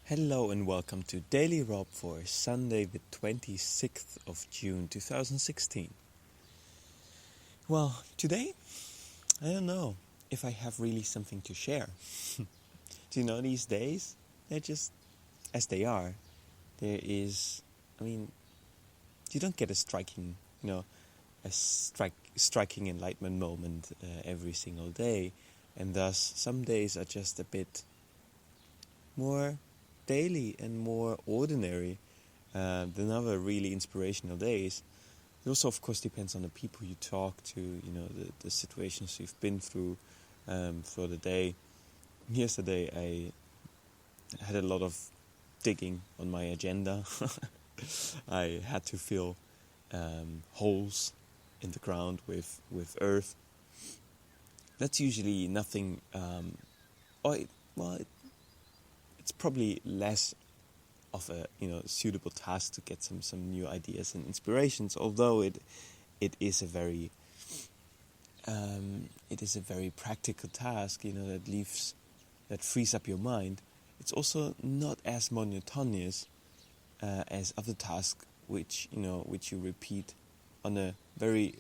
Hello and welcome to Daily Rob for Sunday the 26th of June 2016. Well, today, I don't know if I have really something to share. Do you know, these days, they're just as they are. You don't get a striking enlightenment moment every single day. And thus, some days are just a bit more daily and more ordinary than other really inspirational days. It also, of course, depends on the people you talk to, the situations you've been through for the day. Yesterday, I had a lot of digging on my agenda. I had to fill holes in the ground with earth. That's usually nothing. It's probably less of a suitable task to get some new ideas and inspirations. Although it is a very practical task. That frees up your mind. It's also not as monotonous as other tasks, which you repeat on a very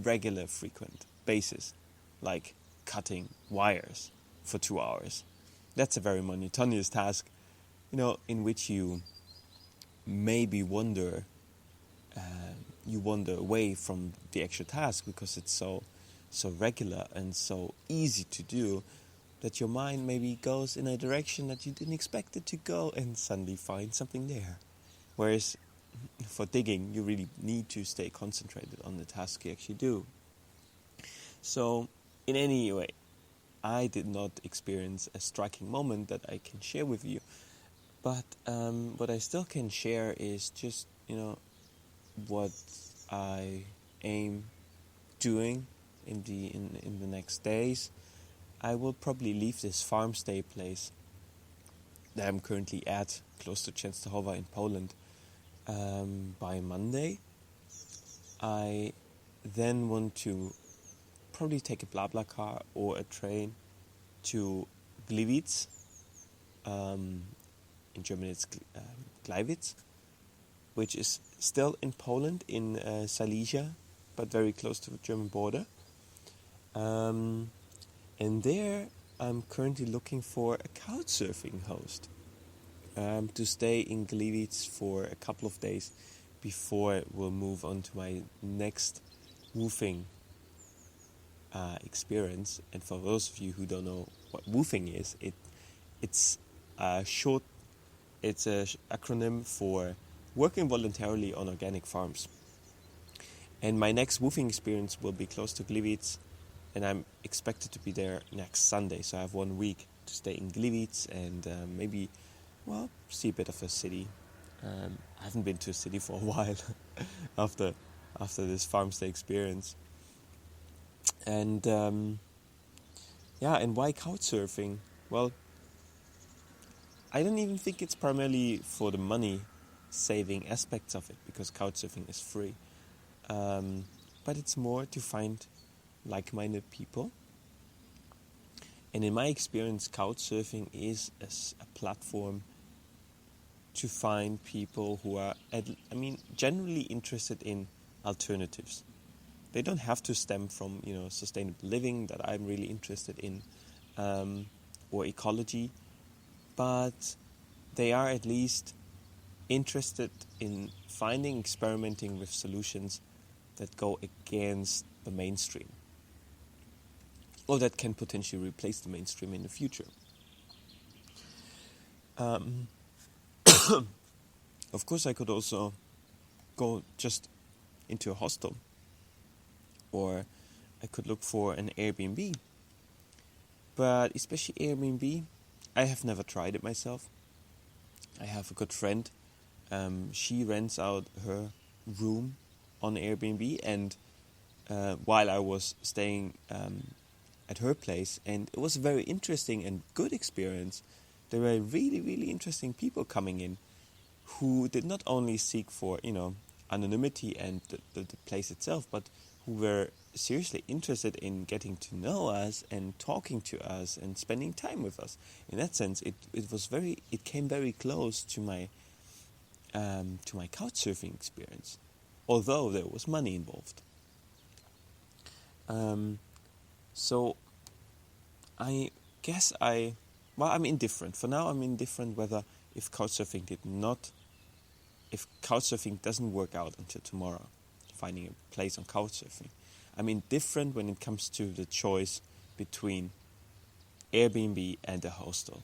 regular, frequent basis, like cutting wires for 2 hours. That's a very monotonous task, in which you maybe wander away from the actual task because it's so regular and so easy to do that your mind maybe goes in a direction that you didn't expect it to go and suddenly find something there. Whereas for digging, you really need to stay concentrated on the task you actually do. So, in any way, I did not experience a striking moment that I can share with you, but what I still can share is just what I aim doing in the next days. I will probably leave this farm stay place that I'm currently at, close to Częstochowa in Poland, by Monday. I then want to probably take a BlaBlaCar or a train to Gliwice. In German it's Gleiwitz, which is still in Poland, in Silesia, but very close to the German border. And there I'm currently looking for a couchsurfing host to stay in Gliwice for a couple of days before we'll move on to my next woofing experience. And for those of you who don't know what woofing is, it's a acronym for working voluntarily on organic farms. And my next woofing experience will be close to Gliwice, and I'm expected to be there next Sunday. So I have 1 week to stay in Gliwice and maybe see a bit of a city. I haven't been to a city for a while after this farm stay experience. And and why couchsurfing? Well, I don't even think it's primarily for the money saving aspects of it, because couchsurfing is free. But it's more to find like-minded people. And in my experience, couchsurfing is a platform to find people who are, generally interested in alternatives. They don't have to stem from, sustainable living that I'm really interested in, or ecology, but they are at least interested in experimenting with solutions that go against the mainstream, or that can potentially replace the mainstream in the future. Of course, I could also go just into a hostel, or I could look for an Airbnb. But especially Airbnb, I have never tried it myself. I have a good friend. She rents out her room on Airbnb, and while I was staying at her place, and it was a very interesting and good experience. There were really, really interesting people coming in who did not only seek for, anonymity and the place itself, but who were seriously interested in getting to know us and talking to us and spending time with us. In that sense, it came very close to my couch surfing experience, although there was money involved. So I guess I'm indifferent. For now, I'm indifferent whether if couchsurfing doesn't work out until tomorrow, finding a place on couchsurfing. I'm indifferent when it comes to the choice between Airbnb and a hostel.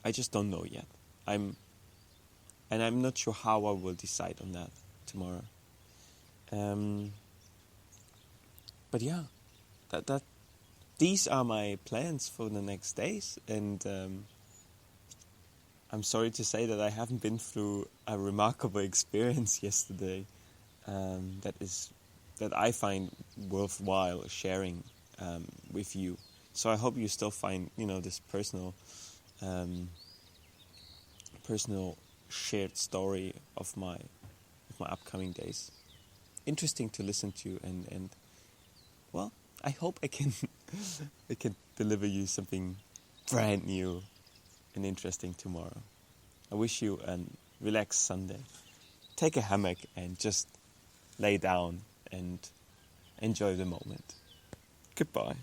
I just don't know yet. I'm not sure how I will decide on that tomorrow. But yeah, that these are my plans for the next days, and I'm sorry to say that I haven't been through a remarkable experience yesterday. That I find worthwhile sharing with you. So I hope you still find this personal shared story of my upcoming days interesting to listen to, and well, I hope I can deliver you something brand new and interesting tomorrow. I wish you a relaxed Sunday. Take a hammock and just lay down and enjoy the moment. Goodbye.